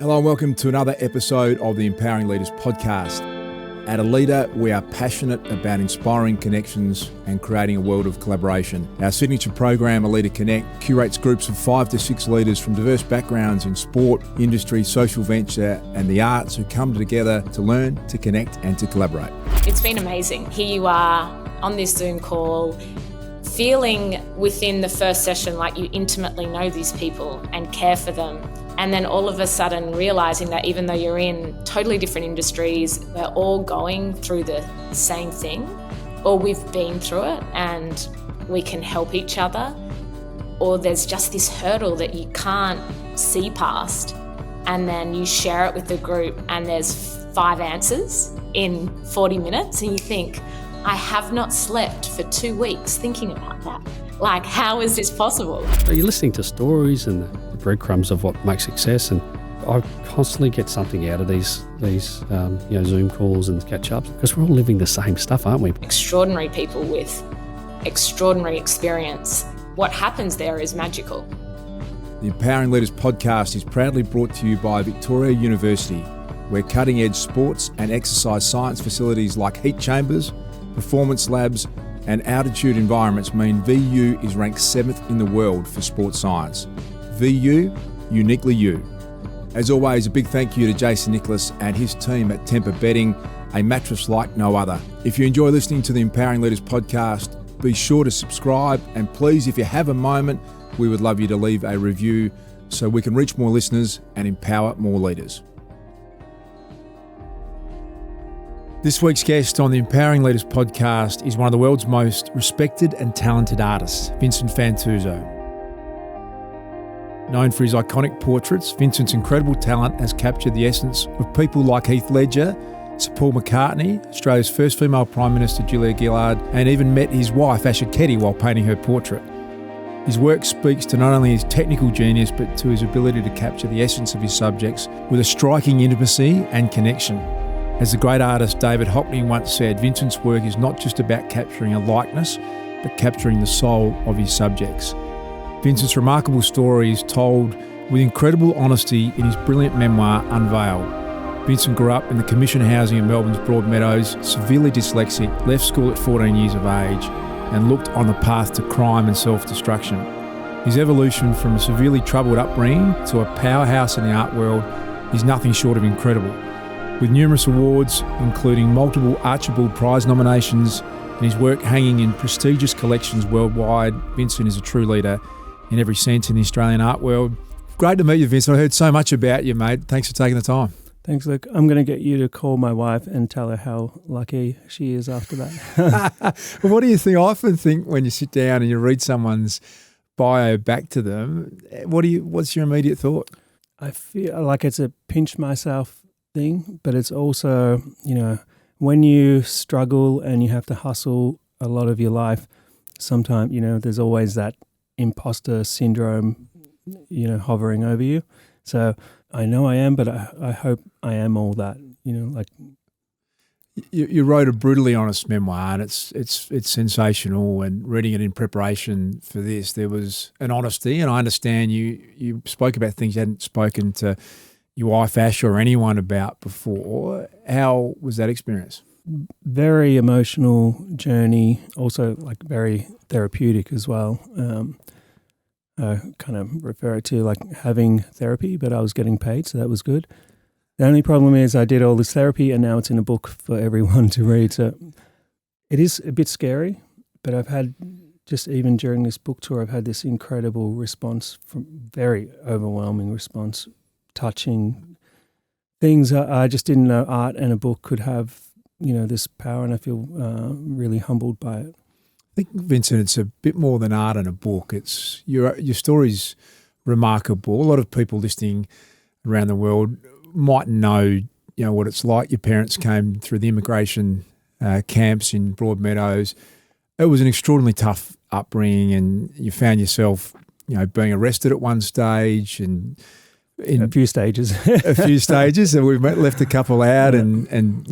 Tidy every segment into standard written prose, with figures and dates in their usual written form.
Hello and welcome to another episode of the Empowering Leaders podcast. At a Leader, we are passionate about inspiring connections and creating a world of collaboration. Our signature program, A Leader Connect, curates groups of 5 to 6 leaders from diverse backgrounds in sport, industry, social venture and the arts who come together to learn, to connect and to collaborate. It's been amazing. Here you are on this Zoom call, feeling within the first session like you intimately know these people and care for them. And then all of a sudden realising that even though you're in totally different industries, we're all going through the same thing, or we've been through it and we can help each other, or there's just this hurdle that you can't see past, and then you share it with the group and there's 5 answers in 40 minutes and you think, I have not slept for 2 weeks thinking about that. Like, how is this possible? So you're listening to stories and the breadcrumbs of what makes success, and I constantly get something out of these Zoom calls and catch-ups because we're all living the same stuff, aren't we? Extraordinary people with extraordinary experience. What happens there is magical. The Empowering Leaders podcast is proudly brought to you by Victoria University, where cutting-edge sports and exercise science facilities like heat chambers, performance labs and altitude environments mean VU is ranked 7th in the world for sports science. VU, uniquely you. As always, a big thank you to Jason Nicholas and his team at Temper Bedding, a mattress like no other. If you enjoy listening to the Empowering Leaders podcast, be sure to subscribe, and please, if you have a moment, we would love you to leave a review so we can reach more listeners and empower more leaders. This week's guest on the Empowering Leaders podcast is one of the world's most respected and talented artists, Vincent Fantauzzo. Known for his iconic portraits, Vincent's incredible talent has captured the essence of people like Heath Ledger, Sir Paul McCartney, Australia's first female Prime Minister Gillard, and even met his wife Asha Ketty while painting her portrait. His work speaks to not only his technical genius but to his ability to capture the essence of his subjects with a striking intimacy and connection. As the great artist David Hockney once said, Vincent's work is not just about capturing a likeness, but capturing the soul of his subjects. Vincent's remarkable story is told with incredible honesty in his brilliant memoir, Unveiled. Vincent grew up in the commission housing of Melbourne's Broadmeadows, severely dyslexic, left school at 14 years of age, and looked on the path to crime and self-destruction. His evolution from a severely troubled upbringing to a powerhouse in the art world is nothing short of incredible. With numerous awards, including multiple Archibald Prize nominations and his work hanging in prestigious collections worldwide, Vincent is a true leader in every sense in the Australian art world. Great to meet you, Vincent. I heard so much about you, mate. Thanks for taking the time. Thanks, Luke. I'm going to get you to call my wife and tell her how lucky she is after that. Well, what do you think? I often think when you sit down and you read someone's bio back to them, what's your immediate thought? I feel like it's a pinch myself thing, but it's also, when you struggle and you have to hustle a lot of your life, sometimes, there's always that imposter syndrome, hovering over you. So I know I am, but I hope I am all that, You wrote a brutally honest memoir, and it's sensational. And reading it in preparation for this, there was an honesty, and I understand you spoke about things you hadn't spoken to your wife Ash or anyone about before. How was that experience? Very emotional journey, also like very therapeutic as well. I kind of refer it to like having therapy, but I was getting paid, so that was good. The only problem is I did all this therapy and now it's in a book for everyone to read. So it is a bit scary, but I've had, just even during this book tour, I've had this incredible response, from very overwhelming response, touching things I just didn't know art and a book could have, this power, and I feel really humbled by it. I think, Vincent, it's a bit more than art and a book. It's your story's remarkable. A lot of people listening around the world might know, what it's like. Your parents came through the immigration camps in Broadmeadows. It was an extraordinarily tough upbringing, and you found yourself, being arrested at one stage and in a few stages. And we've left a couple out, and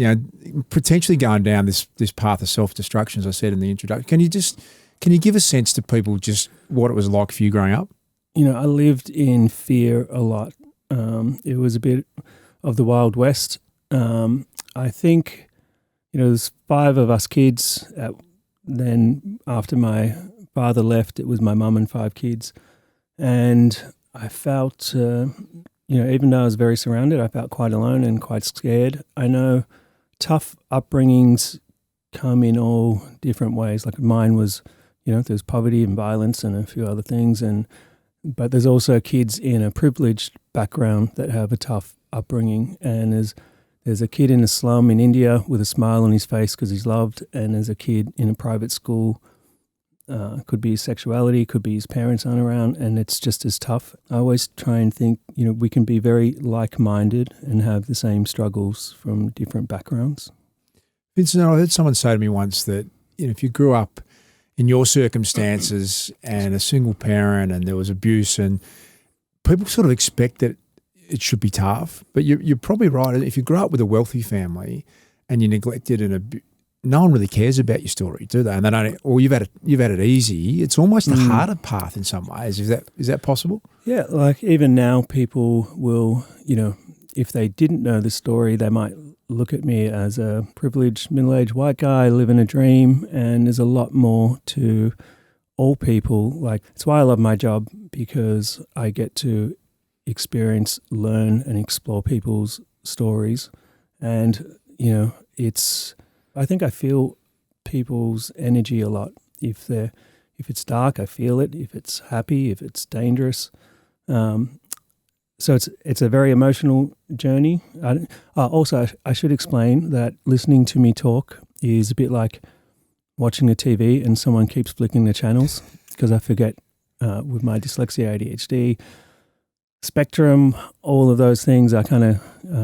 potentially going down this path of self-destruction, as I said in the introduction. Can you give a sense to people just what it was like for you growing up? I lived in fear a lot. It was a bit of the Wild West. I think, there's 5 of us kids. Then after my father left, it was my mum and 5 kids. And I felt, even though I was very surrounded, I felt quite alone and quite scared. I know tough upbringings come in all different ways. Like mine was, there's poverty and violence and a few other things. But there's also kids in a privileged background that have a tough upbringing. And there's a kid in a slum in India with a smile on his face because he's loved. And there's a kid in a private school. Could be his sexuality, could be his parents aren't around, and it's just as tough. I always try and think, we can be very like-minded and have the same struggles from different backgrounds. Vincent, I heard someone say to me once that if you grew up in your circumstances and a single parent and there was abuse, and people sort of expect that it should be tough, but you're probably right. If you grow up with a wealthy family and you're neglected and no one really cares about your story, do they? And they don't. Or you've had it easy. It's almost the harder path in some ways. Is that possible? Yeah, like even now, people will, if they didn't know the story, they might look at me as a privileged middle-aged white guy living a dream. And there's a lot more to all people. Like it's why I love my job, because I get to experience, learn, and explore people's stories. And I think I feel people's energy a lot. If it's dark, I feel it. If it's happy, if it's dangerous, so it's a very emotional journey. Also, I should explain that listening to me talk is a bit like watching a TV and someone keeps flicking the channels, because I forget with my dyslexia, ADHD, spectrum, all of those things. I kind of,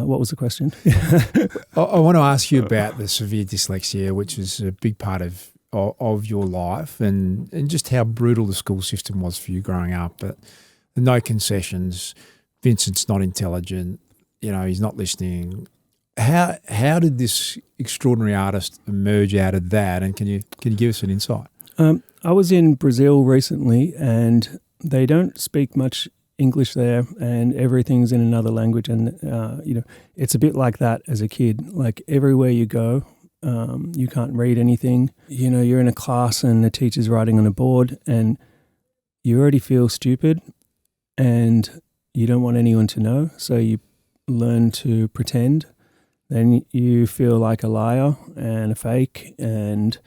what was the question? I want to ask you about the severe dyslexia, which is a big part of your life, and just how brutal the school system was for you growing up. But no concessions. Vincent's not intelligent. He's not listening. How did this extraordinary artist emerge out of that? And can you give us an insight? I was in Brazil recently, and they don't speak much English there, and everything's in another language. And, it's a bit like that as a kid. Like everywhere you go, you can't read anything. You're in a class and the teacher's writing on a board and you already feel stupid and you don't want anyone to know. So you learn to pretend. Then you feel like a liar and a fake. And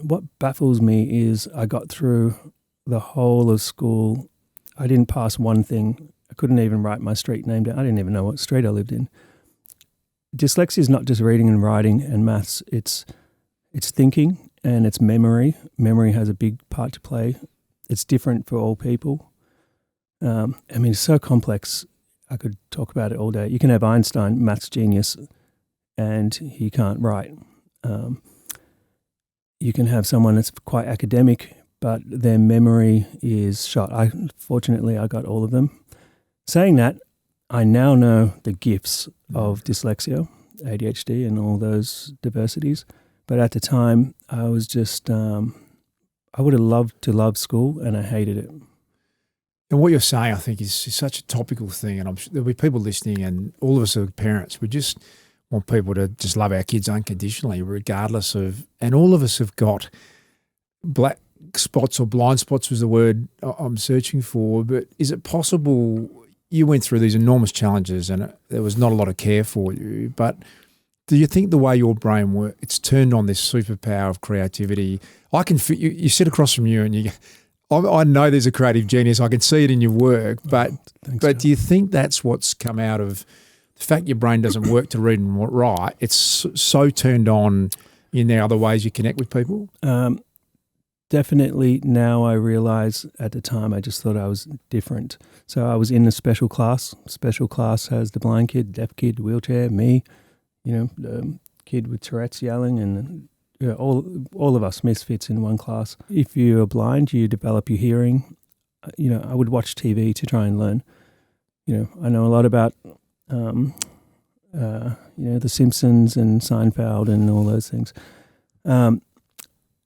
what baffles me is I got through the whole of school. I didn't pass one thing. I couldn't even write my street name down. I didn't even know what street I lived in. Dyslexia is not just reading and writing and maths. It's thinking and it's memory. Memory has a big part to play. It's different for all people. It's so complex. I could talk about it all day. You can have Einstein, maths genius, and he can't write. You can have someone that's quite academic, but their memory is shot. Fortunately, I got all of them. Saying that, I now know the gifts of dyslexia, ADHD, and all those diversities. But at the time, I was just, I would have loved to love school, and I hated it. And what you're saying, I think, is such a topical thing. And I'm sure there'll be people listening, and all of us are parents. We just want people to just love our kids unconditionally, regardless of, and all of us have got black spots or blind spots was the word I'm searching for. But is it possible, you went through these enormous challenges and there was not a lot of care for you, but do you think the way your brain works, it's turned on this superpower of creativity? I can feel you sit across from you and you I know there's a creative genius. I can see it in your work, but do you think that's what's come out of the fact your brain doesn't work to read and write? It's so turned on in the other ways you connect with people? Definitely now I realize. At the time I just thought I was different. So I was in a special class. Special class has the blind kid, deaf kid, wheelchair, me, the kid with Tourette's yelling, and all of us misfits in one class. If you are blind, you develop your hearing. I would watch TV to try and learn. I know a lot about The Simpsons and Seinfeld and all those things.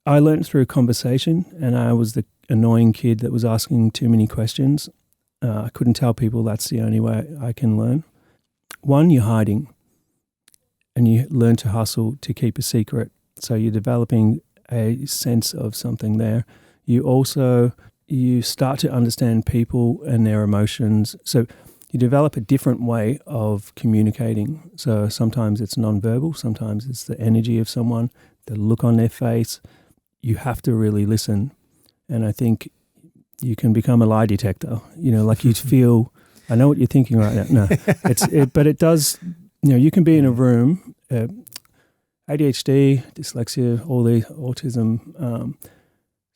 I learned through conversation, and I was the annoying kid that was asking too many questions. I couldn't tell people that's the only way I can learn. One, you're hiding, and you learn to hustle to keep a secret. So you're developing a sense of something there. You start to understand people and their emotions. So you develop a different way of communicating. So sometimes it's nonverbal, sometimes it's the energy of someone, the look on their face. You have to really listen. And I think you can become a lie detector. Like you feel, I know what you're thinking right now. No, but it does, you can be in a room, ADHD, dyslexia, all the autism,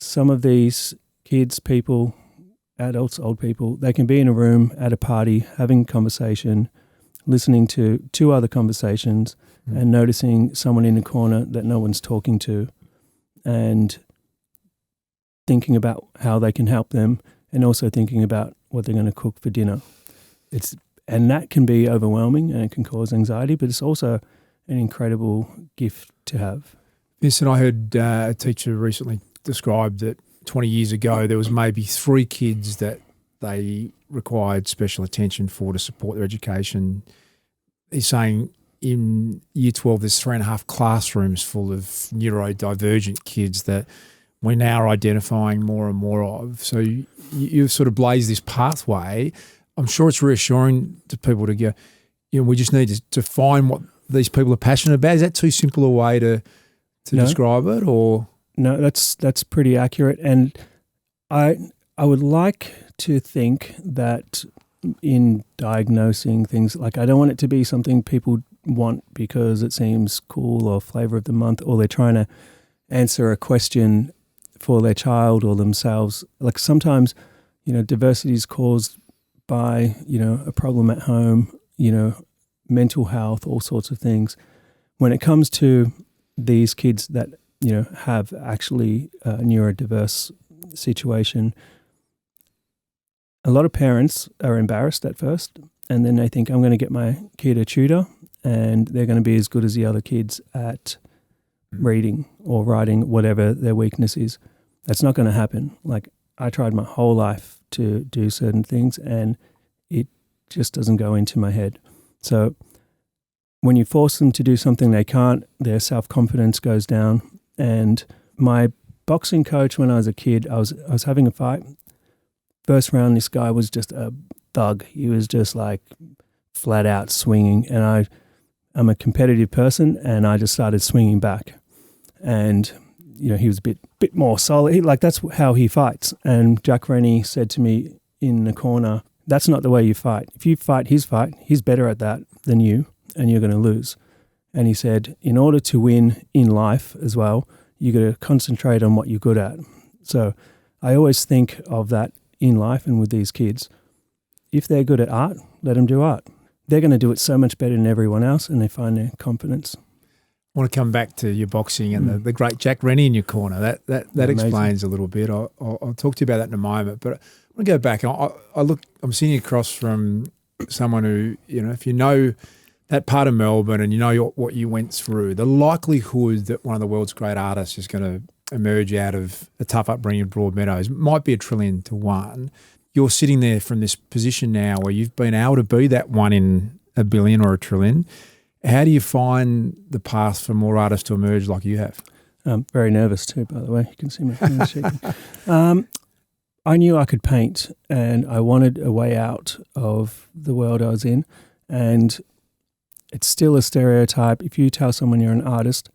some of these kids, people, adults, old people, they can be in a room at a party, having conversation, listening to two other conversations and noticing someone in the corner that no one's talking to and thinking about how they can help them and also thinking about what they're going to cook for dinner. And that can be overwhelming and it can cause anxiety, but it's also an incredible gift to have. Vincent, I heard a teacher recently describe that 20 years ago there was maybe 3 kids that they required special attention for to support their education. He's saying in year 12 there's 3.5 classrooms full of neurodivergent kids that we're now identifying more and more of. So you've sort of blazed this pathway. I'm sure it's reassuring to people to go, we just need to find what these people are passionate about. Is that too simple a way to describe it, or? No, that's pretty accurate. And I would like to think that in diagnosing things, like I don't want it to be something people want because it seems cool or flavor of the month, or they're trying to answer a question for their child or themselves. Like sometimes, diversity is caused by, a problem at home, mental health, all sorts of things. When it comes to these kids that, have actually a neurodiverse situation, a lot of parents are embarrassed at first, and then they think, I'm going to get my kid a tutor and they're going to be as good as the other kids at reading or writing, whatever their weakness is. That's not going to happen. Like I tried my whole life to do certain things and it just doesn't go into my head. So when you force them to do something they can't, their self-confidence goes down. And my boxing coach when I was a kid, I was having a fight. First round, this guy was just a thug. He was just like flat out swinging. And I'm a competitive person and I just started swinging back. And, he was a bit more solid. That's how he fights. And Jack Rennie said to me in the corner, that's not the way you fight. If you fight, he's better at that than you, and you're going to lose. And he said, in order to win in life as well, you got to concentrate on what you're good at. So I always think of that in life and with these kids. If they're good at art, let them do art. They're going to do it so much better than everyone else, and they find their confidence. I want to come back to your boxing and the great Jack Rennie in your corner. That explains a little bit. I'll talk to you about that in a moment. But I want to go back. I'm sitting across from someone who, if you know that part of Melbourne and you know what you went through, the likelihood that one of the world's great artists is going to emerge out of a tough upbringing in Broadmeadows might be 1 trillion to 1. You're sitting there from this position now where you've been able to be that 1 in a billion or 1 trillion. How do you find the path for more artists to emerge like you have? I'm very nervous too, by the way. You can see my hands shaking. I knew I could paint and I wanted a way out of the world I was in. And it's still a stereotype. If you tell someone you're an artist,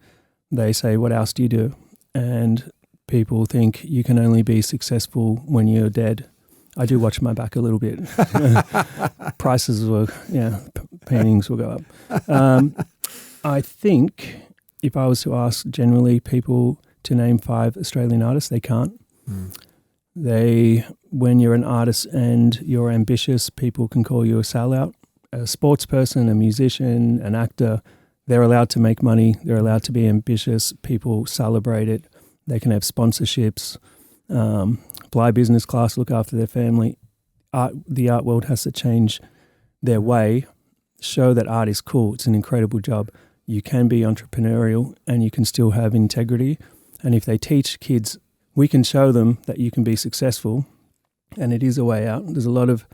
they say, what else do you do? And people think you can only be successful when you're dead. I do watch my back a little bit. Prices will, paintings will go up. I think if I was to ask generally people to name 5 Australian artists, they can't. When you're an artist and you're ambitious, people can call you a sellout. A sports person, a musician, an actor, they're allowed to make money. They're allowed to be ambitious. People celebrate it. They can have sponsorships, fly business class, look after their family. The art world has to change their way, show that art is cool. It's an incredible job. You can be entrepreneurial and you can still have integrity. And if they teach kids, we can show them that you can be successful and it is a way out. There's a lot of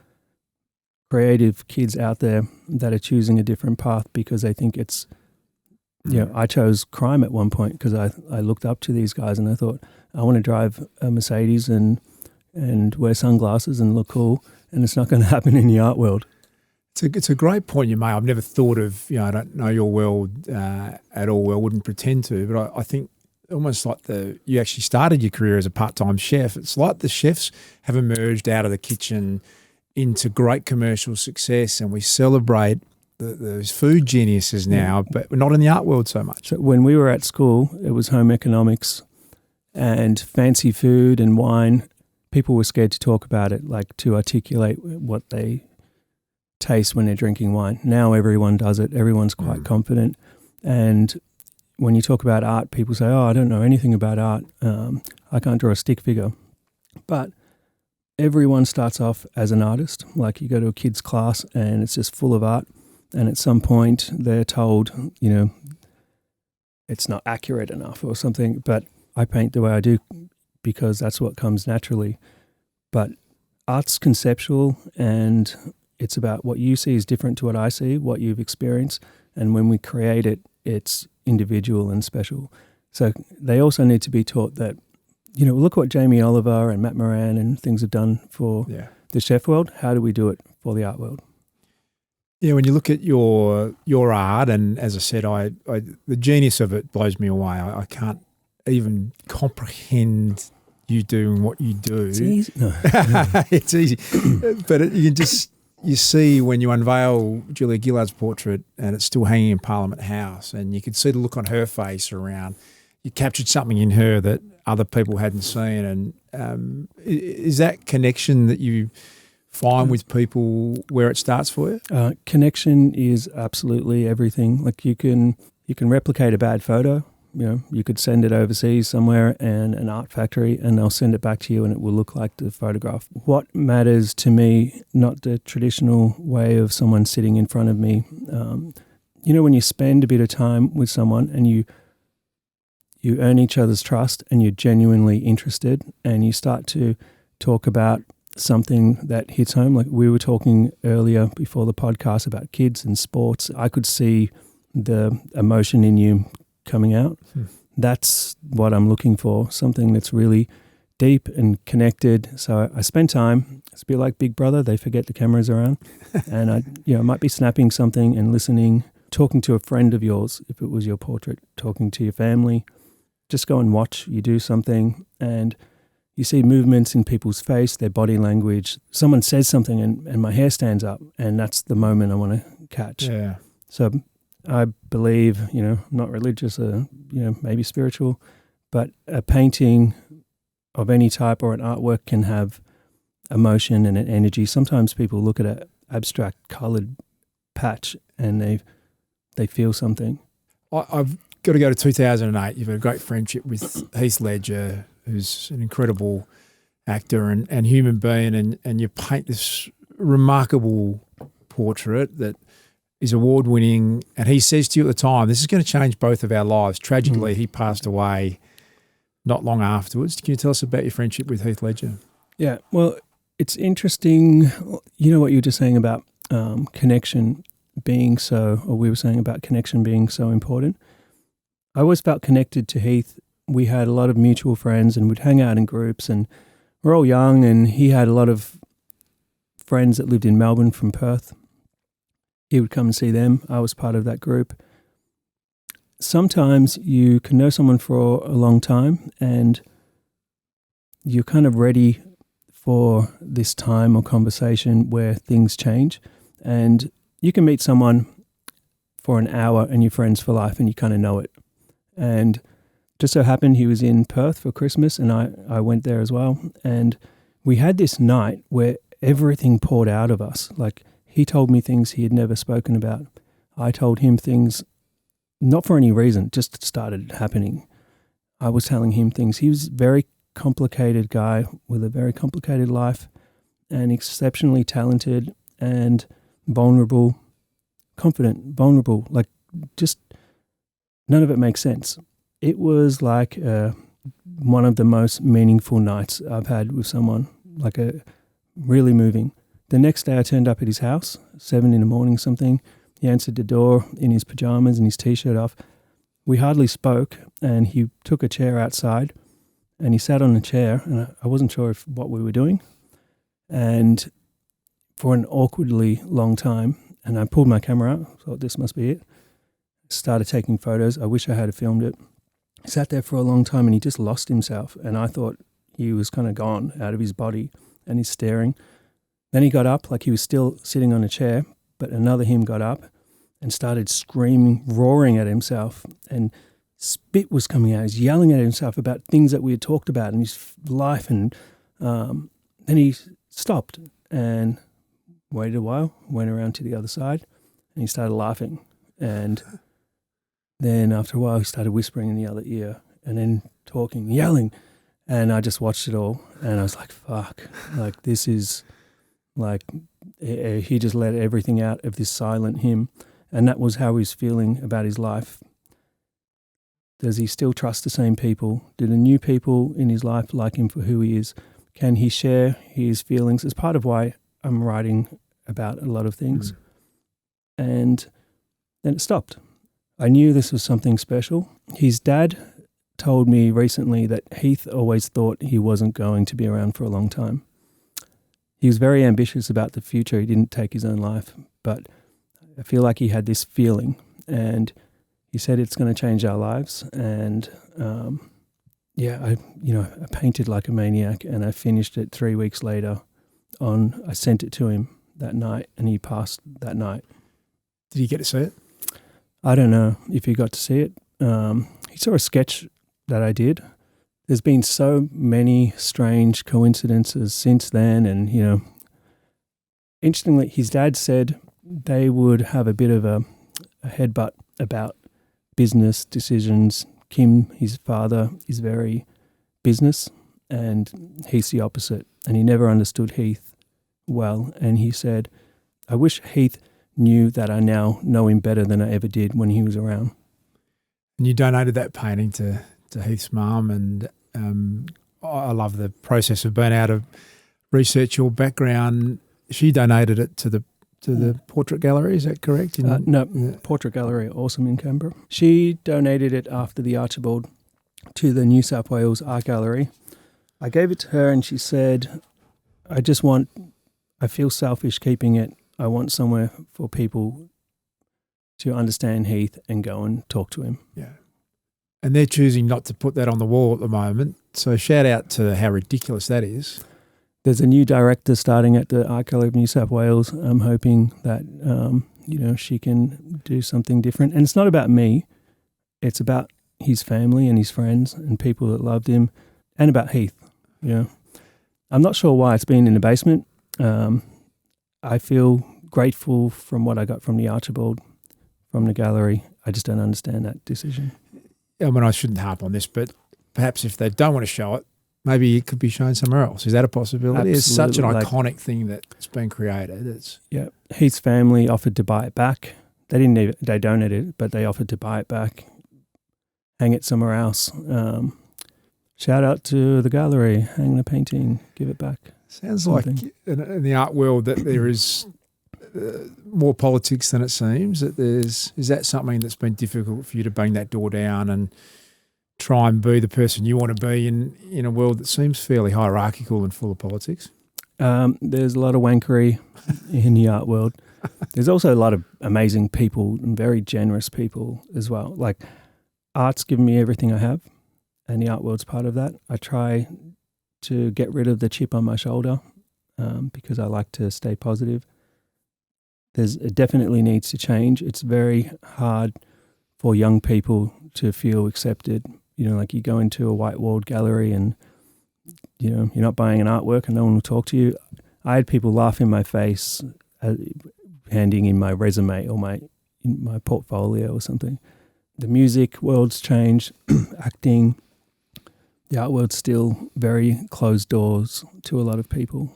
creative kids out there that are choosing a different path because they think it's, I chose crime at one point because I looked up to these guys and I thought, I want to drive a Mercedes and wear sunglasses and look cool, and it's not going to happen in the art world. It's a great point you made. I've never thought of, I don't know your world at all. I wouldn't pretend to, but I think almost like you actually started your career as a part-time chef. It's like the chefs have emerged out of the kitchen into great commercial success, and we celebrate those food geniuses now, but not in the art world so much. So when we were at school, it was home economics and fancy food and wine. People were scared to talk about it, like to articulate what they taste when they're drinking wine. Now everyone does it. Everyone's quite confident. And when you talk about art, people say, I don't know anything about art. I can't draw a stick figure. But everyone starts off as an artist. Like you go to a kid's class and it's just full of art. And at some point they're told, it's not accurate enough or something. But I paint the way I do because that's what comes naturally. But art's conceptual, and it's about what you see is different to what I see, what you've experienced. And when we create it, it's individual and special. So they also need to be taught that, look what Jamie Oliver and Matt Moran and things have done for the chef world. How do we do it for the art world? Yeah, when you look at your art, and as I said, I the genius of it blows me away. I can't even comprehend you doing what you do. It's easy. No. It's easy. But you see when you unveil Julia Gillard's portrait and it's still hanging in Parliament House, and you can see the look on her face around, you captured something in her that other people hadn't seen. And is that connection that you find with people where it starts for you? Connection is absolutely everything. Like you can replicate a bad photo. You could send it overseas somewhere and an art factory, and they'll send it back to you and it will look like the photograph. What matters to me, not the traditional way of someone sitting in front of me. When you spend a bit of time with someone and you earn each other's trust and you're genuinely interested and you start to talk about something that hits home. Like we were talking earlier before the podcast about kids and sports. I could see the emotion in you coming out. That's what I'm looking for, something that's really deep and connected. So I spend time. It's a bit like Big Brother. They forget the camera's around. And I might be snapping something and listening, talking to a friend of yours, if it was your portrait, talking to your family. Just go and watch. You do something and you see movements in people's face, their body language. Someone says something and my hair stands up, and that's the moment I want to catch. Yeah. So I believe, I'm not religious, maybe spiritual, but a painting of any type or an artwork can have emotion and an energy. Sometimes people look at an abstract coloured patch and they feel something. I've got to go to 2008. You've had a great friendship with Heath Ledger, who's an incredible actor and human being, and you paint this remarkable portrait that is award-winning, and he says to you at the time, this is going to change both of our lives. Tragically, he passed away not long afterwards. Can you tell us about your friendship with Heath Ledger? Yeah, well, it's interesting, what you were just saying about connection being we were saying about connection being so important. I always felt connected to Heath. We had a lot of mutual friends and we'd hang out in groups, and we're all young, and he had a lot of friends that lived in Melbourne from Perth. He would come and see them. I was part of that group. Sometimes you can know someone for a long time and you're kind of ready for this time or conversation where things change, and you can meet someone for an hour and you're friends for life and you kind of know it. And just so happened he was in Perth for Christmas, and I went there as well. And we had this night where everything poured out of us. Like, he told me things he had never spoken about. I told him things, not for any reason, just started happening. I was telling him things. He was a very complicated guy with a very complicated life, and exceptionally talented and vulnerable, confident, vulnerable. Like, just none of it makes sense. It was like one of the most meaningful nights I've had with someone, like a really moving, The next day I turned up at his house, 7 a.m, something. He answered the door in his pajamas and his T-shirt off. We hardly spoke, and he took a chair outside and he sat on a chair, and I wasn't sure what we were doing. And for an awkwardly long time, and I pulled my camera out, thought this must be it. Started taking photos. I wish I had filmed it. He sat there for a long time and he just lost himself, and I thought he was kind of gone out of his body, and he's staring. Then he got up, like he was still sitting on a chair, but another him got up and started screaming, roaring at himself, and spit was coming out. He's yelling at himself about things that we had talked about in his life, and then he stopped and waited a while, went around to the other side, and he started laughing. And then after a while, he started whispering in the other ear, and then talking, yelling, and I just watched it all, and I was like, fuck, like this is like, he just let everything out of this silent him. And that was how he was feeling about his life. Does he still trust the same people? Do the new people in his life like him for who he is? Can he share his feelings? It's part of why I'm writing about a lot of things. And then it stopped. I knew this was something special. His dad told me recently that Heath always thought he wasn't going to be around for a long time. He was very ambitious about the future. He didn't take his own life, but I feel like he had this feeling, and he said it's going to change our lives. And I painted like a maniac, and I finished it 3 weeks later. I sent it to him that night, and he passed that night. Did you get to see it? I don't know if he got to see it. He saw a sketch that I did. There's been so many strange coincidences since then, and interestingly, his dad said they would have a bit of a headbutt about business decisions. Kim, his father, is very business, and Heath's the opposite, and he never understood Heath well. And he said, I wish Heath knew that I now know him better than I ever did when he was around. And you donated that painting to Heath's mum, and I love the process of being able to research your background. She donated it to the portrait gallery, is that correct? Portrait gallery, awesome in Canberra. She donated it after the Archibald to the New South Wales Art Gallery. I gave it to her, and she said, I feel selfish keeping it. I want somewhere for people to understand Heath and go and talk to him. Yeah. And they're choosing not to put that on the wall at the moment. So shout out to how ridiculous that is. There's a new director starting at the Art Gallery of New South Wales. I'm hoping that, she can do something different. And it's not about me. It's about his family and his friends and people that loved him, and about Heath. I'm not sure why it's been in the basement. I feel grateful from what I got from the Archibald, from the gallery. I just don't understand that decision. I mean, I shouldn't harp on this, but perhaps if they don't want to show it, maybe it could be shown somewhere else. Is that a possibility? Absolutely. It's such an iconic thing that's been created. Heath's family offered to buy it back. They donated it, but they offered to buy it back, hang it somewhere else. Shout out to the gallery, hang the painting, give it back. Sounds like in the art world that there is more politics than it seems. Is that something that's been difficult for you to bang that door down and try and be the person you want to be in a world that seems fairly hierarchical and full of politics? There's a lot of wankery in the art world. There's also a lot of amazing people and very generous people as well. Like, art's given me everything I have, and the art world's part of that. I try to get rid of the chip on my shoulder because I like to stay positive. It definitely needs to change. It's very hard for young people to feel accepted. Like you go into a white-walled gallery and, you're not buying an artwork and no one will talk to you. I had people laugh in my face, handing in my resume or in my portfolio or something. The music world's changed, acting. The art world's still very closed doors to a lot of people.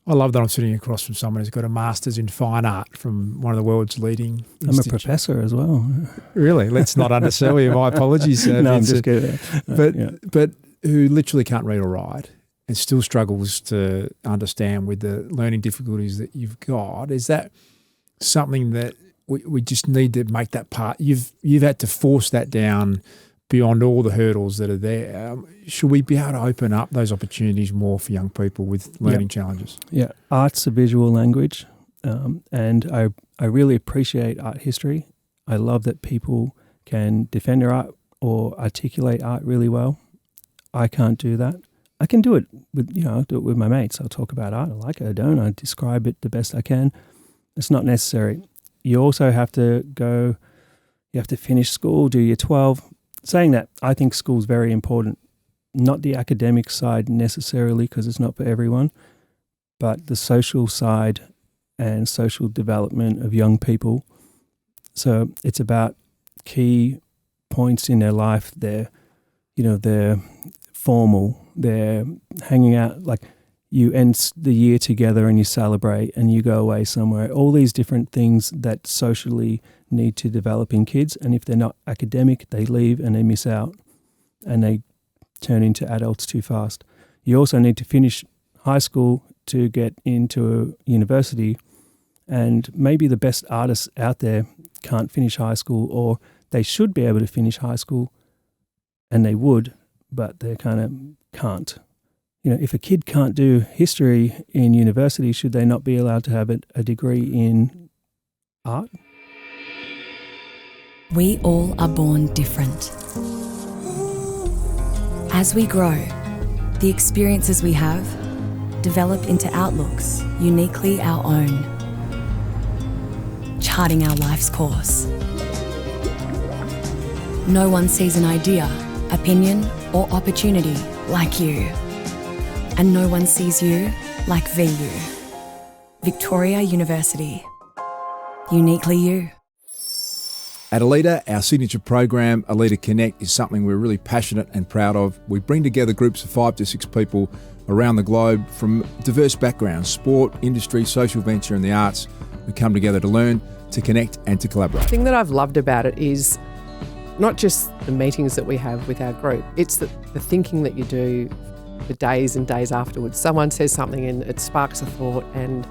I love that I'm sitting across from someone who's got a master's in fine art from one of the world's leading I'm a professor as well. Really? Let's not undersell you. My apologies. No, I'm just kidding. But who literally can't read or write. and still struggles to understand with the learning difficulties that you've got. Is that something that we just need to make that part? You've had to force that down beyond all the hurdles that are there. Should we be able to open up those opportunities more for young people with learning challenges? Yeah, art's a visual language, and I really appreciate art history. I love that people can defend their art or articulate art really well. I can't do that. I can do it with, I'll do it with my mates. I'll talk about art. I like it, I don't. I describe it the best I can. It's not necessary. You also have to you have to finish school, do your 12. Saying that, I think school's very important. Not the academic side necessarily, because it's not for everyone, but the social side and social development of young people. So it's about key points in their life. They're formal, they're hanging out, like you end the year together and you celebrate and you go away somewhere. All these different things that socially need to develop in kids. And if they're not academic, they leave and they miss out and they turn into adults too fast. You also need to finish high school to get into a university, and maybe the best artists out there can't finish high school, or they should be able to finish high school and they would, but they kind of can't. If a kid can't do history in university, should they not be allowed to have a degree in art? We all are born different. As we grow, the experiences we have develop into outlooks uniquely our own, charting our life's course. No one sees an idea, opinion, or opportunity like you. And no one sees you like VU. Victoria University. Uniquely you. At Alida, our signature program, Alida Connect, is something we're really passionate and proud of. We bring together groups of 5 to 6 people around the globe from diverse backgrounds, sport, industry, social venture and the arts. We come together to learn, to connect and to collaborate. The thing that I've loved about it is not just the meetings that we have with our group, it's the thinking that you do for days and days afterwards. Someone says something and it sparks a thought, and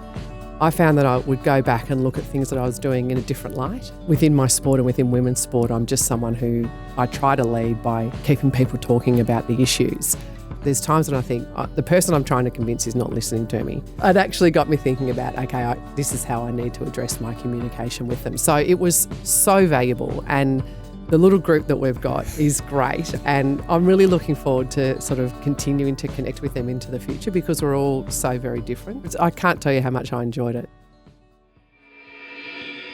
I found that I would go back and look at things that I was doing in a different light. Within my sport and within women's sport, I'm just someone who I try to lead by keeping people talking about the issues. There's times when I think the person I'm trying to convince is not listening to me. It actually got me thinking about, okay, this is how I need to address my communication with them. So it was so valuable, and the little group that we've got is great, and I'm really looking forward to sort of continuing to connect with them into the future because we're all so very different. I can't tell you how much I enjoyed it.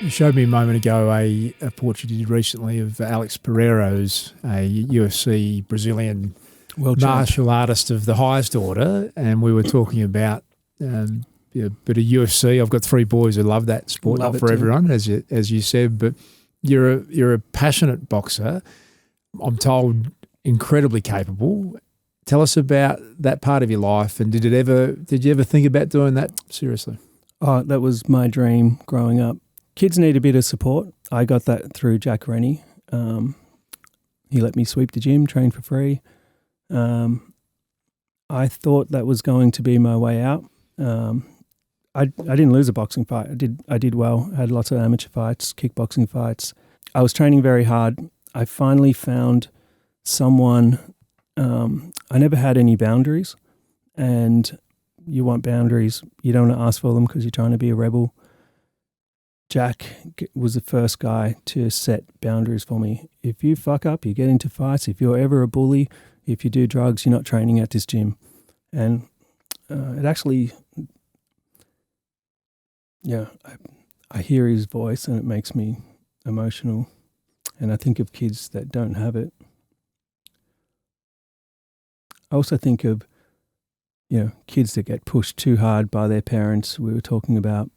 You showed me a moment ago a portrait you did recently of Alex Pereiro's, a UFC Brazilian martial artist of the highest order, and we were talking about a bit of UFC. I've got 3 boys who love that sport, not for everyone, as you said, but You're a passionate boxer. I'm told incredibly capable. Tell us about that part of your life, and did you ever think about doing that seriously? Oh, that was my dream growing up. Kids need a bit of support. I got that through Jack Rennie. He let me sweep the gym, train for free. I thought that was going to be my way out. I didn't lose a boxing fight. I did well. I had lots of amateur fights, kickboxing fights. I was training very hard. I finally found someone. I never had any boundaries, and you want boundaries. You don't want to ask for them because you're trying to be a rebel. Jack was the first guy to set boundaries for me. If you fuck up, you get into fights. If you're ever a bully, if you do drugs, you're not training at this gym. And it actually... Yeah, I hear his voice and it makes me emotional. And I think of kids that don't have it. I also think of, kids that get pushed too hard by their parents. We were talking about,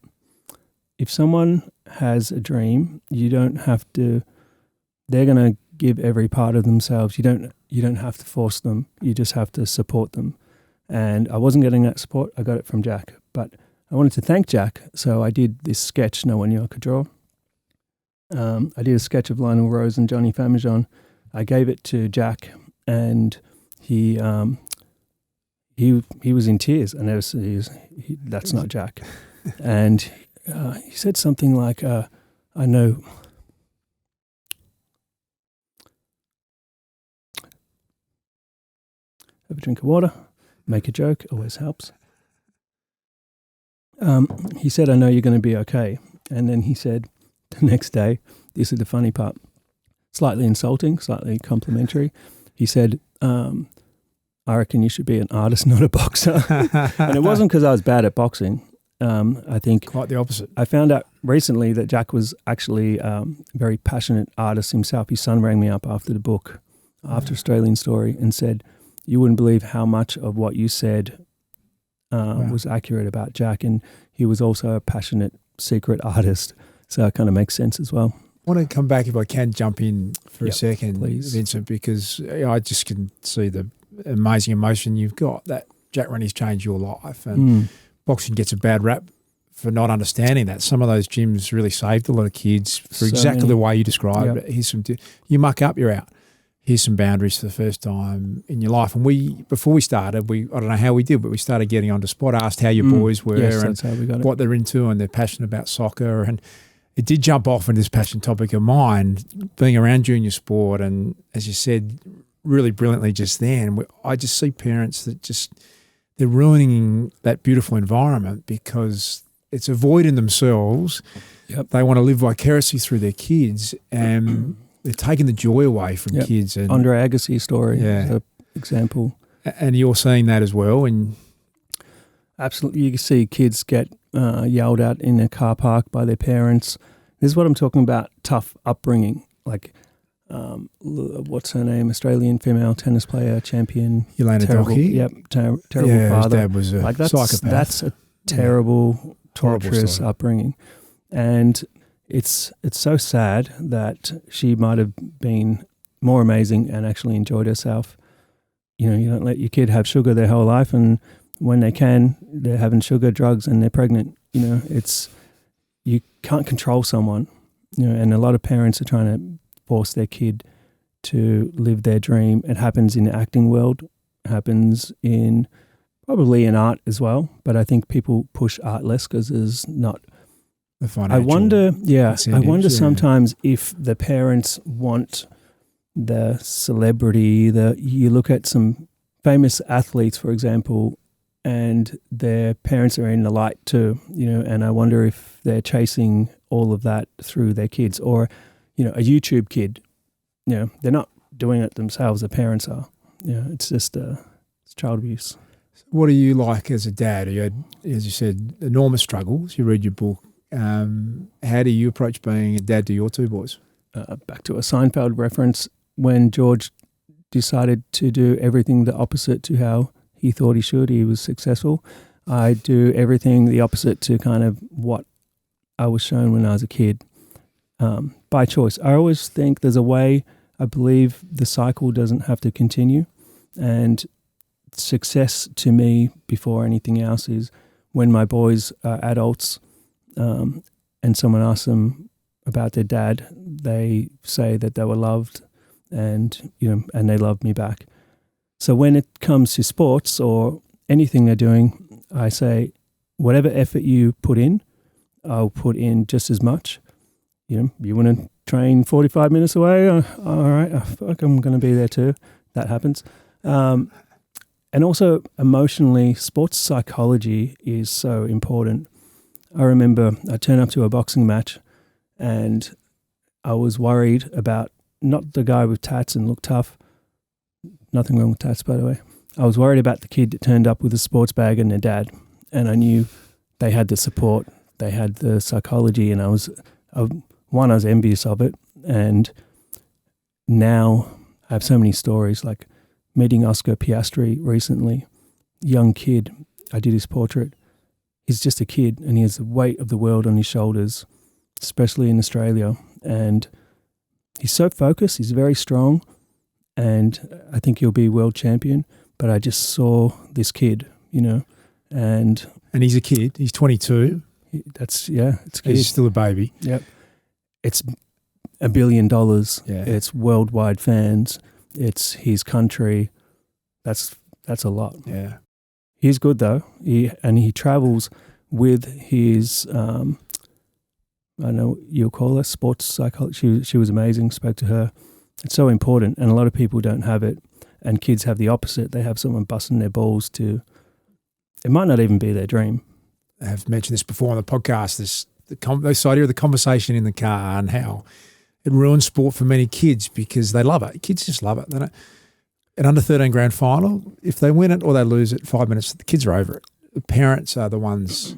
if someone has a dream, you don't have to, they're going to give every part of themselves. You don't have to force them. You just have to support them. And I wasn't getting that support. I got it from Jack. But I wanted to thank Jack, so I did this sketch no one knew I could draw. I did a sketch of Lionel Rose and Johnny Famignon. I gave it to Jack, and he he was in tears. I never said, that's not Jack. And he said something like, I know. Have a drink of water, make a joke, always helps. He said, I know you're going to be okay. And then he said the next day, this is the funny part, slightly insulting, slightly complimentary. He said, I reckon you should be an artist, not a boxer. And it wasn't because I was bad at boxing. I think quite the opposite. I found out recently that Jack was actually a very passionate artist himself. His son rang me up after the book, after Australian Story, and said, you wouldn't believe how much of what you said was accurate about Jack. And he was also a passionate secret artist. So it kind of makes sense as well. I want to come back, if I can, jump in for a second, please. Vincent, because I just can see the amazing emotion you've got. That Jack Rennie's changed your life. And boxing gets a bad rap for not understanding that. Some of those gyms really saved a lot of kids for exactly the way you described it. Here's you muck up, you're out. Here's some boundaries for the first time in your life. And before we started, I don't know how we did, but we started getting onto Spot, asked how your boys were and how we got what they're into, and they're passionate about soccer. And it did jump off into this passion topic of mine, being around junior sport. And as you said, really brilliantly just then, I just see parents that they're ruining that beautiful environment because it's a void in themselves. Yep. They want to live vicariously through their kids, and they're taking the joy away from kids. And Andre Agassi's story is an example. And you're seeing that as well. And absolutely, you can see kids get yelled at in a car park by their parents. This is what I'm talking about, tough upbringing. Like, what's her name? Australian female tennis player, champion. Yelena Doherty. Yep, terrible father. His dad was a psychopath. That's a terrible, torturous upbringing. And it's so sad that she might have been more amazing and actually enjoyed herself. You know, you don't let your kid have sugar their whole life, and when they can, they're having sugar, drugs, and they're pregnant. You know, you can't control someone. You know, and a lot of parents are trying to force their kid to live their dream. It happens in the acting world, it happens probably in art as well. But I think people push art less because there's not. I wonder sometimes if the parents want the celebrity. You look at some famous athletes, for example, and their parents are in the light too, you know, and I wonder if they're chasing all of that through their kids. Or, you know, a YouTube kid, you know, they're not doing it themselves, the parents are. You know, it's just it's child abuse. What are you like as a dad? You had, as you said, enormous struggles. You read your book. How do you approach being a dad to your two boys? Back to a Seinfeld reference, when George decided to do everything the opposite to how he thought he should, he was successful. I do everything the opposite to kind of what I was shown when I was a kid, by choice. I always think there's a way. I believe the cycle doesn't have to continue, and success to me before anything else is when my boys are adults, and someone asks them about their dad, they say that they were loved, and they loved me back. So when it comes to sports or anything they're doing, I say, whatever effort you put in, I'll put in just as much. You know, you want to train 45 minutes away? All right, I'm going to be there too. That happens. And also emotionally, sports psychology is so important. I remember I turned up to a boxing match and I was worried about not the guy with tats and looked tough. Nothing wrong with tats, by the way. I was worried about the kid that turned up with a sports bag and their dad. And I knew they had the support, they had the psychology, and I was envious of it. And now I have so many stories, like meeting Oscar Piastri recently, young kid. I did his portrait. He's just a kid and he has the weight of the world on his shoulders, especially in Australia. And he's so focused, he's very strong, and I think he'll be world champion. But I just saw this kid, and he's a kid. He's 22. It's a kid. He's still a baby. Yep. It's $1 billion. Yeah. It's worldwide fans. It's his country. That's a lot. Yeah. He's good though. He travels with his I don't know what you'll call her, sports psychology. She was amazing. Spoke to her. It's so important, and a lot of people don't have it. And kids have the opposite. They have someone busting their balls to. It might not even be their dream. I have mentioned this before on the podcast. This idea of the conversation in the car and how it ruins sport for many kids because they love it. Kids just love it. They don't. An under 13 grand final, if they win it or they lose it 5 minutes, the kids are over it. The parents are the ones.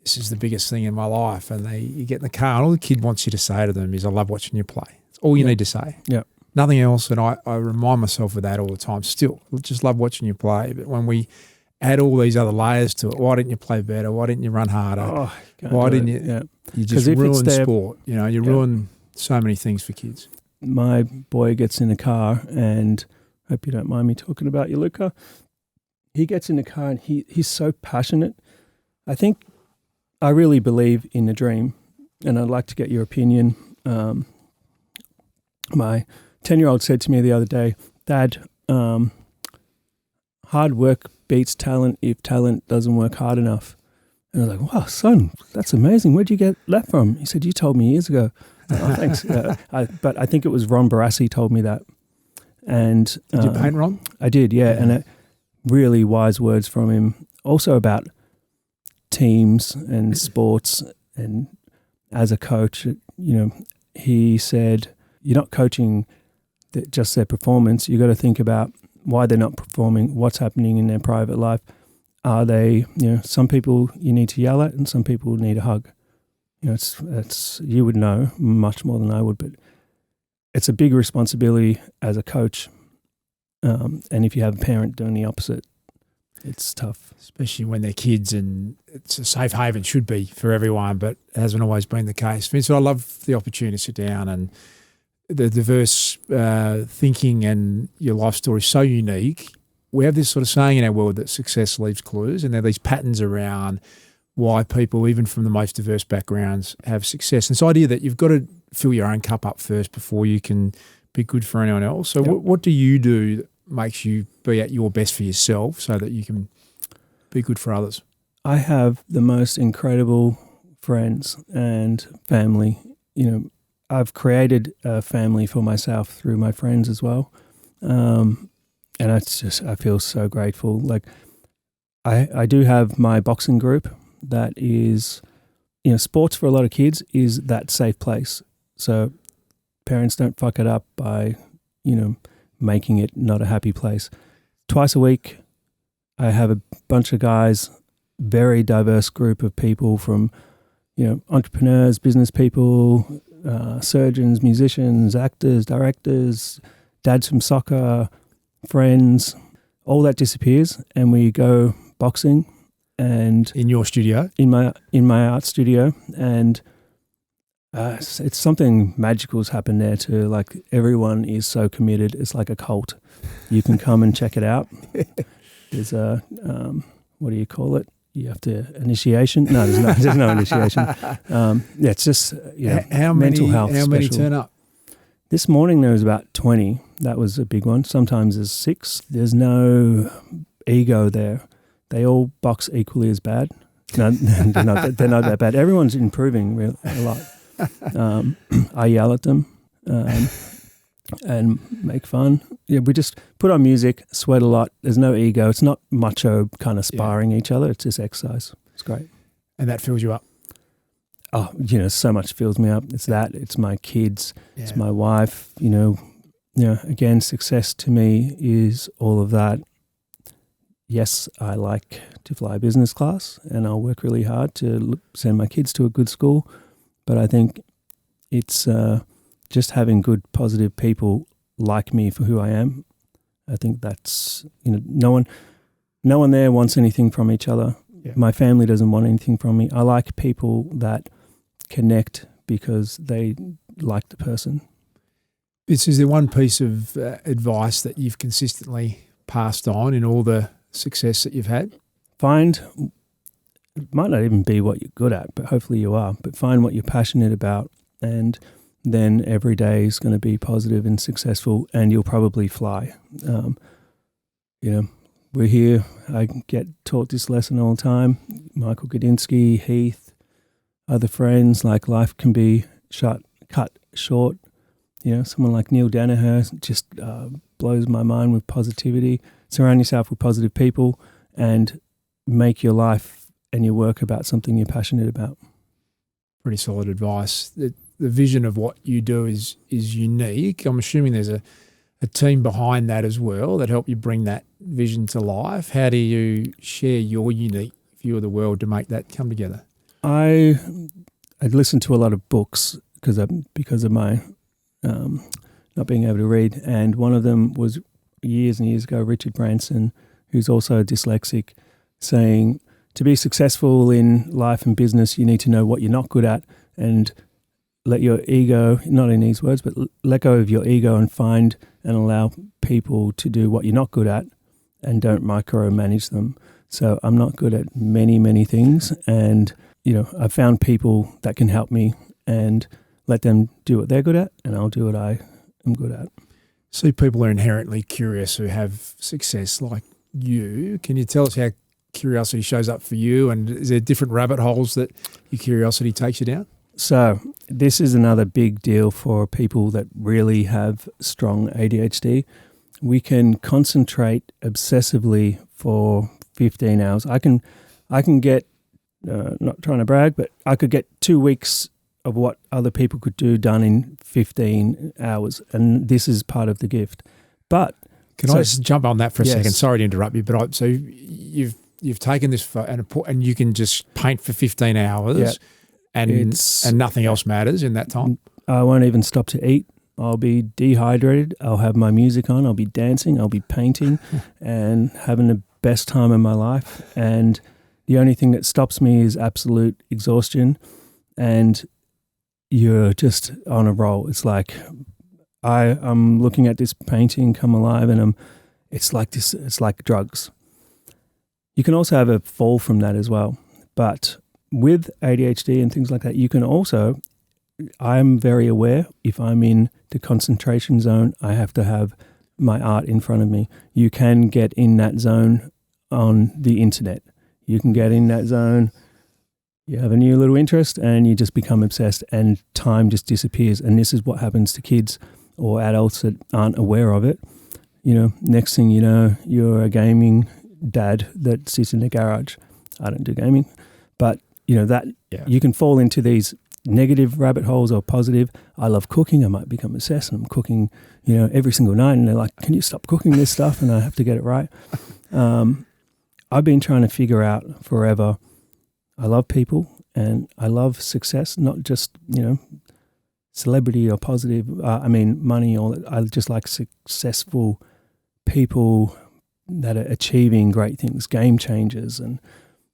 This is the biggest thing in my life, and you get in the car and all the kid wants you to say to them is, I love watching you play. It's all you need to say. Yeah. Nothing else, and I remind myself of that all the time still. I just love watching you play, but when we add all these other layers to it, why didn't you play better? Why didn't you run harder? Why didn't you? Yeah. You just ruin sport. You ruin so many things for kids. My boy gets in a car, and hope you don't mind me talking about you, Luca. He gets in the car and he's so passionate. I really believe in the dream, and I'd like to get your opinion. My 10-year-old said to me the other day, Dad, hard work beats talent if talent doesn't work hard enough. And I was like, wow, son, that's amazing. Where'd you get that from? He said, you told me years ago. Oh, thanks. But I think it was Ron Barassi told me that. And did you paint Ron? I did, yeah. And really wise words from him. Also about teams and sports, and as a coach, he said, you're not coaching just their performance. You got to think about why they're not performing, what's happening in their private life. Are they, some people you need to yell at and some people need a hug. It's you would know much more than I would, but it's a big responsibility as a coach. And if you have a parent doing the opposite, it's tough. Especially when they're kids, and it's a safe haven, should be for everyone, but it hasn't always been the case. Vincent, I love the opportunity to sit down, and the diverse thinking and your life story is so unique. We have this sort of saying in our world that success leaves clues, and there are these patterns around why people, even from the most diverse backgrounds, have success. And this idea that you've got to fill your own cup up first before you can be good for anyone else. So what do you do that makes you be at your best for yourself so that you can be good for others? I have the most incredible friends and family. I've created a family for myself through my friends as well. And I feel so grateful. Like I do have my boxing group that is, sports for a lot of kids is that safe place. So parents don't fuck it up by, making it not a happy place. Twice a week, I have a bunch of guys, very diverse group of people from, entrepreneurs, business people, surgeons, musicians, actors, directors, dads from soccer, friends. All that disappears, and we go boxing. And in your studio, in my art studio, and it's something magical's happened there too. Like everyone is so committed. It's like a cult. You can come and check it out. There's a what do you call it? You have to initiation. No, there's no initiation. It's just mental health. How many turn up? This morning there was about 20. That was a big one. Sometimes there's 6. There's no ego there. They all box equally as bad. No, they're not that bad. Everyone's improving a lot. I yell at them and make fun. Yeah, we just put on music, sweat a lot. There's no ego. It's not macho kind of sparring each other. It's just exercise. It's great. And that fills you up? Oh, so much fills me up. It's that. It's my kids. Yeah. It's my wife. Again, success to me is all of that. Yes, I like to fly business class, and I'll work really hard to send my kids to a good school. But I think it's just having good, positive people like me for who I am. I think that's, no one there wants anything from each other. Yeah. My family doesn't want anything from me. I like people that connect because they like the person. Is there one piece of advice that you've consistently passed on in all the success that you've had? It might not even be what you're good at, but hopefully you are. But find what you're passionate about, and then every day is going to be positive and successful, and you'll probably fly. we're here. I get taught this lesson all the time. Michael Gudinski, Heath, other friends, like life can be cut short. You know, someone like Neil Danaher just blows my mind with positivity. Surround yourself with positive people and make your life and your work about something you're passionate about. Pretty solid advice. The vision of what you do is unique. I'm assuming there's a team behind that as well that help you bring that vision to life. How do you share your unique view of the world to make that come together? I'd listened to a lot of books because of my not being able to read, and one of them was years and years ago, Richard Branson, who's also dyslexic, saying to be successful in life and business, you need to know what you're not good at and let your ego, not in these words, but let go of your ego and find and allow people to do what you're not good at and don't micromanage them. So I'm not good at many, many things, and I've found people that can help me and let them do what they're good at, and I'll do what I am good at. So people are inherently curious who have success like you. Can you tell us how curiosity shows up for you, and is there different rabbit holes that your curiosity takes you down? So this is another big deal for people that really have strong ADHD. We can concentrate obsessively for 15 hours. I can get, not trying to brag, but I could get 2 weeks of what other people could do done in 15 hours. And this is part of the gift. But can I just jump on that for a yes. second? Sorry to interrupt you, but so you've taken this and you can just paint for 15 hours. Yeah. And nothing else matters in that time? I won't even stop to eat. I'll be dehydrated. I'll have my music on. I'll be dancing. I'll be painting and having the best time of my life. And the only thing that stops me is absolute exhaustion. And you're just on a roll. It's like I'm looking at this painting come alive, and it's like this. It's like drugs. You can also have a fall from that as well. But with ADHD and things like that, you can also, I'm very aware if I'm in the concentration zone, I have to have my art in front of me. You can get in that zone on the internet. You can get in that zone, you have a new little interest and you just become obsessed and time just disappears. And this is what happens to kids or adults that aren't aware of it. Next thing you know, you're a gaming dad that sits in the garage. I don't do gaming, but you can fall into these negative rabbit holes or positive. I love cooking. I might become obsessed and I'm cooking, every single night. And they're like, can you stop cooking this stuff? And I have to get it right. I've been trying to figure out forever. I love people and I love success, not just, celebrity or positive. Money. I just like successful people that are achieving great things, game changers, and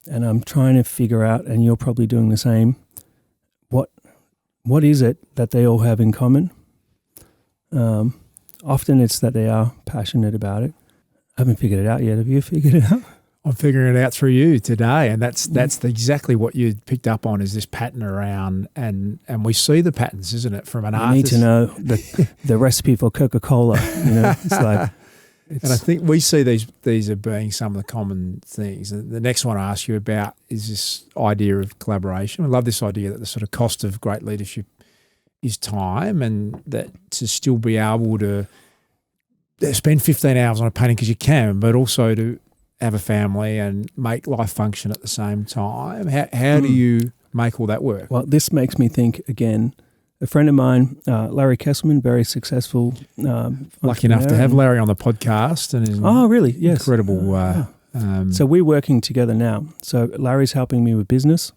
I'm trying to figure out, and you're probably doing the same, what is it that they all have in common? Often it's that they are passionate about it. I haven't figured it out yet. Have you figured it out? I'm figuring it out through you today, and that's exactly what you picked up on, is this pattern around, and we see the patterns, isn't it, from an artist? You need to know the recipe for Coca-Cola. It's like... And I think we see these are being some of the common things. The next one I ask you about is this idea of collaboration. I love this idea that the sort of cost of great leadership is time, and that to still be able to spend 15 hours on a painting because you can, but also to have a family and make life function at the same time. How do you make all that work? Well, this makes me think again. A friend of mine, Larry Kesselman, very successful. Lucky enough to have Larry on the podcast. Oh, really? Yes. Incredible. So we're working together now. So Larry's helping me with business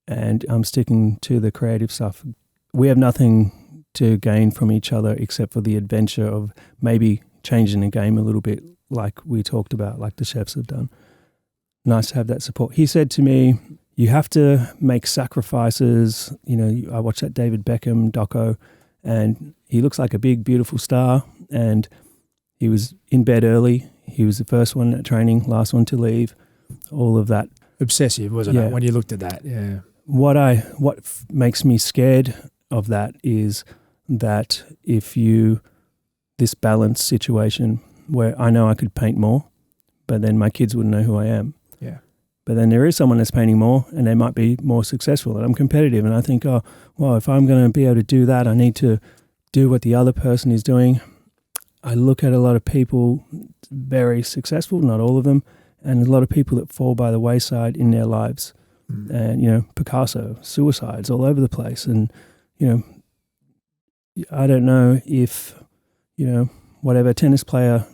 and I'm sticking to the creative stuff. We have nothing to gain from each other except for the adventure of maybe changing the game a little bit, like we talked about, like the chefs have done. Nice to have that support. He said to me, you have to make sacrifices. I watched that David Beckham doco and he looks like a big, beautiful star, and he was in bed early. He was the first one at training, last one to leave, all of that. Obsessive, wasn't it, when you looked at that? Yeah. What makes me scared of that is that this balance situation where I know I could paint more, but then my kids wouldn't know who I am. Yeah. But then there is someone that's painting more and they might be more successful, and I'm competitive, and I think, oh, well, if I'm going to be able to do that, I need to do what the other person is doing. I look at a lot of people very successful, not all of them, and a lot of people that fall by the wayside in their lives. And, you know, Picasso, suicides all over the place. And, you know, I don't know if, you know, whatever tennis player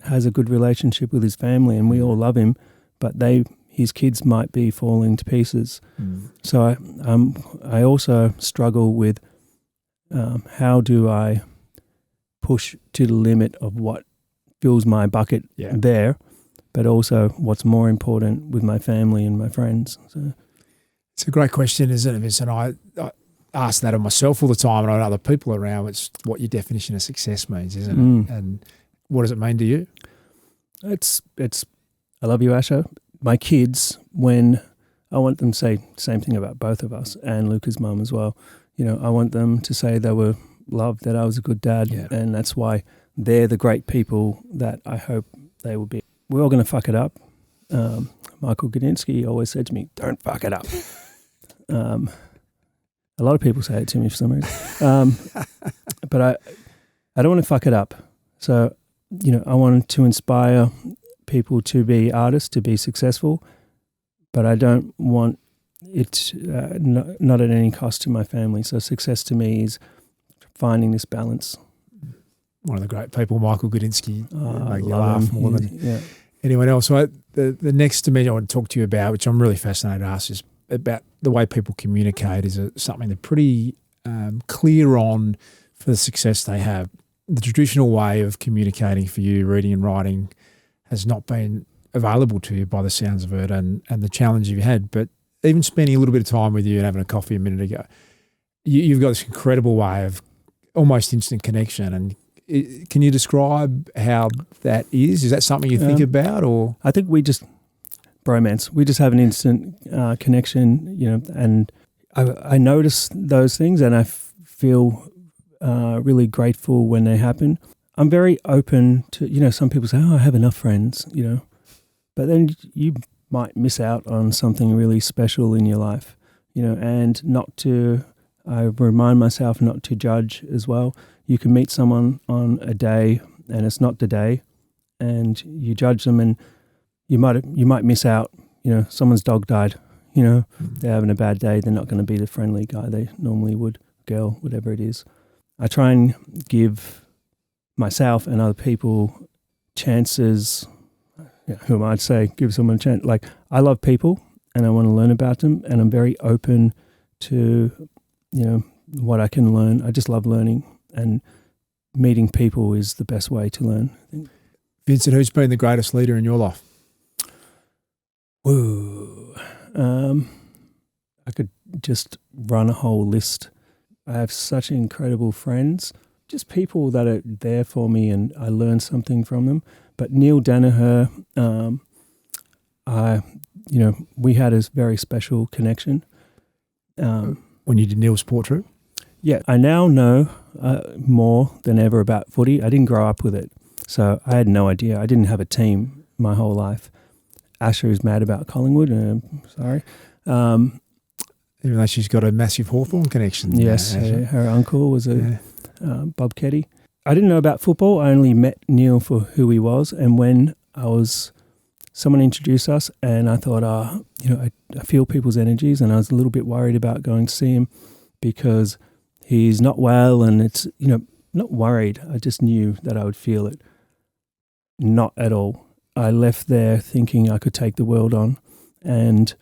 has a good relationship with his family and we all love him, but his kids might be falling to pieces. So I also struggle with how do I push to the limit of what fills my bucket there, but also what's more important with my family and my friends. So it's a great question, isn't it, Vincent? I ask that of myself all the time, and I know other people around. It's what your definition of success means, isn't it? And what does it mean to you? It's. I love you, Asher. My kids, when I want them to say the same thing about both of us and Luca's mum as well. You know, I want them to say they were loved, that I was a good dad, and that's why they're the great people that I hope they will be. We're all going to fuck it up. Michael Gudinski always said to me, "Don't fuck it up." A lot of people say it to me for some reason, but I don't want to fuck it up. So, you know, I want to inspire people to be artists, to be successful, but I don't want it not at any cost to my family. So success to me is finding this balance. One of the great people, Michael Gudinski, make you love laugh him. more than anyone else. So the next dimension I want to talk to you about, which I'm really fascinated to ask, is about the way people communicate. Is something they're pretty clear on for the success they have. The traditional way of communicating for you, reading and writing, has not been available to you by the sounds of it, and the challenge you've had. But even spending a little bit of time with you and having a coffee a minute ago, you've got this incredible way of almost instant connection. And can you describe how that is? Is that something you think about, or? I think we just bromance. We just have an instant connection, you know, and I notice those things, and I feel really grateful when they happen. I'm very open to, you know, some people say, oh, I have enough friends, you know, but then you might miss out on something really special in your life, you know, and I remind myself not to judge as well. You can meet someone on a day and it's not the day, and you judge them, and you might miss out, you know, someone's dog died, you know, they're having a bad day, they're not going to be the friendly guy they normally would, girl, whatever it is. I try and give myself and other people chances, who might say give someone a chance. Like, I love people and I want to learn about them, and I'm very open to, you know, what I can learn. I just love learning, and meeting people is the best way to learn. Vincent, who's been the greatest leader in your life? Whoa. I could just run a whole list. I have such incredible friends, just people that are there for me, and I learn something from them. But Neil Danaher, we had a very special connection. When you did Neil's portrait? Yeah, I now know more than ever about footy. I didn't grow up with it, so I had no idea. I didn't have a team my whole life. Asher is mad about Collingwood, sorry. Even though she's got a massive Hawthorn connection. Yes, her uncle was Bob Keddy. I didn't know about football. I only met Neil for who he was, and when someone introduced us, and I thought, I feel people's energies, and I was a little bit worried about going to see him because he's not well, and it's, you know, not worried. I just knew that I would feel it. Not at all. I left there thinking I could take the world on, and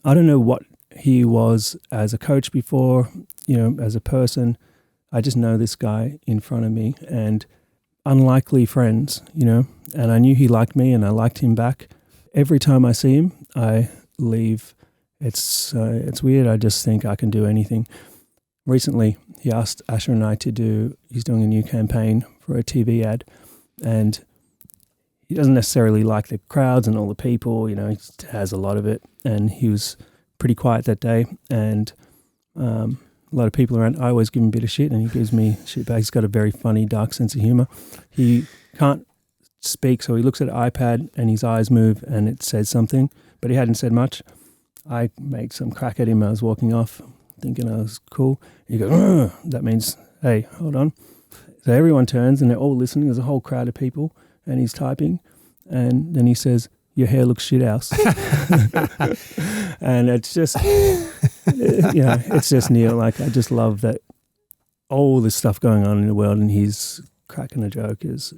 I don't know what he was as a coach before, you know, as a person. I just know this guy in front of me, and unlikely friends, you know, and I knew he liked me and I liked him back. Every time I see him, I leave. It's weird. I just think I can do anything. Recently, he asked Asher and I he's doing a new campaign for a TV ad, and he doesn't necessarily like the crowds and all the people, you know, he has a lot of it, and he was pretty quiet that day, and a lot of people around. I always give him a bit of shit, and he gives me shit back. He's got a very funny, dark sense of humour. He can't speaks, or he looks at an iPad and his eyes move and it says something, but he hadn't said much. I made some crack at him. I was walking off thinking I was cool. He goes, "Ugh." That means, hey, hold on. So everyone turns and they're all listening. There's a whole crowd of people and he's typing. And then he says, "Your hair looks shit house." And it's just, it's just Neil. Like, I just love that all this stuff going on in the world and he's cracking a joke is,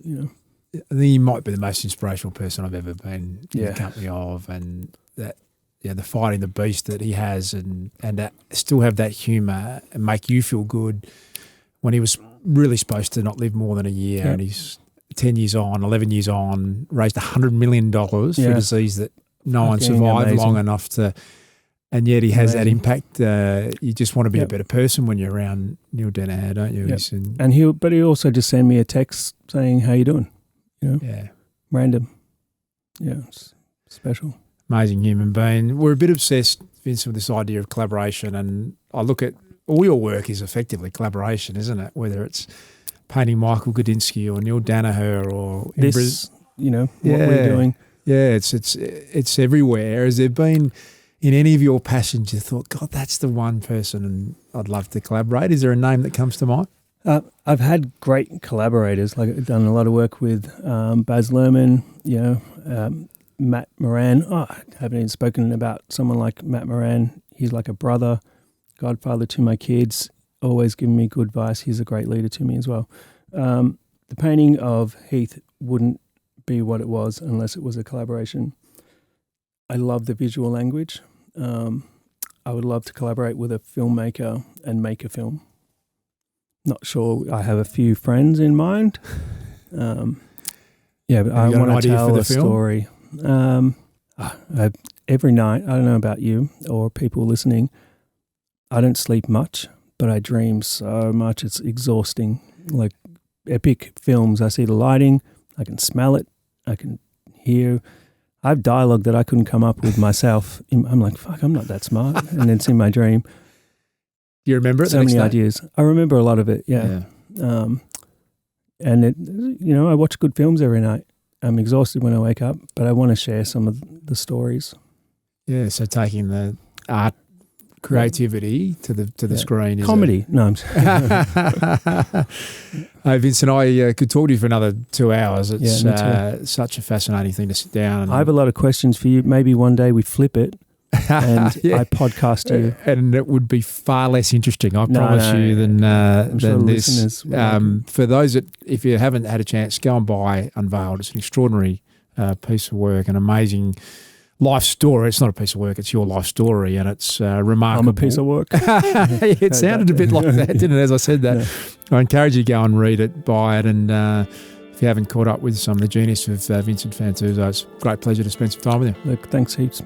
I think he might be the most inspirational person I've ever been in the company of, and that, the fighting the beast that he has, and that still have that humour and make you feel good when he was really supposed to not live more than a year, and he's 10 years on, 11 years on, raised $100 million for a disease that no one survived long enough to, and yet he has that impact. You just want to be a better person when you're around Neil Danaher, don't you? Yep. And he also just sent me a text saying, "How you doing?" Random. Yeah, it's special. Amazing human being. We're a bit obsessed, Vincent, with this idea of collaboration, and I look at all your work is effectively collaboration, isn't it? Whether it's painting Michael Gudinski or Neil Danaher or this, what we're doing. Yeah, it's everywhere. Has there been in any of your passions you thought, God, that's the one person and I'd love to collaborate? Is there a name that comes to mind? I've had great collaborators. Like, I've done a lot of work with Baz Luhrmann, Matt Moran. I haven't even spoken about someone like Matt Moran. He's like a brother, godfather to my kids, always giving me good advice. He's a great leader to me as well. The painting of Heath wouldn't be what it was unless it was a collaboration. I love the visual language. I would love to collaborate with a filmmaker and make a film. Not sure. I have a few friends in mind. But I want to tell a story. Every night, I don't know about you or people listening, I don't sleep much, but I dream so much. It's exhausting. Like epic films, I see the lighting, I can smell it, I can hear. I have dialogue that I couldn't come up with myself. I'm like, fuck, I'm not that smart. And it's in my dream. Do you remember it? So many ideas. I remember a lot of it, yeah. And it, I watch good films every night. I'm exhausted when I wake up, but I want to share some of the stories. Yeah, so taking the art creativity to the screen. Comedy. No, I'm Hey, Vincent, I could talk to you for another 2 hours. It's such a fascinating thing to sit down. I have a lot of questions for you. Maybe one day we flip it and I podcast you. And it would be far less interesting, I promise you, than this. For those that, if you haven't had a chance, go and buy Unveiled. It's an extraordinary piece of work, an amazing life story. It's not a piece of work, it's your life story, and it's remarkable. I'm a piece of work. It sounded a bit like that, didn't it, as I said that? Yeah. I encourage you to go and read it, buy it, and if you haven't caught up with some of the genius of Vincent Fantauzzo, it's a great pleasure to spend some time with you. Look, thanks heaps.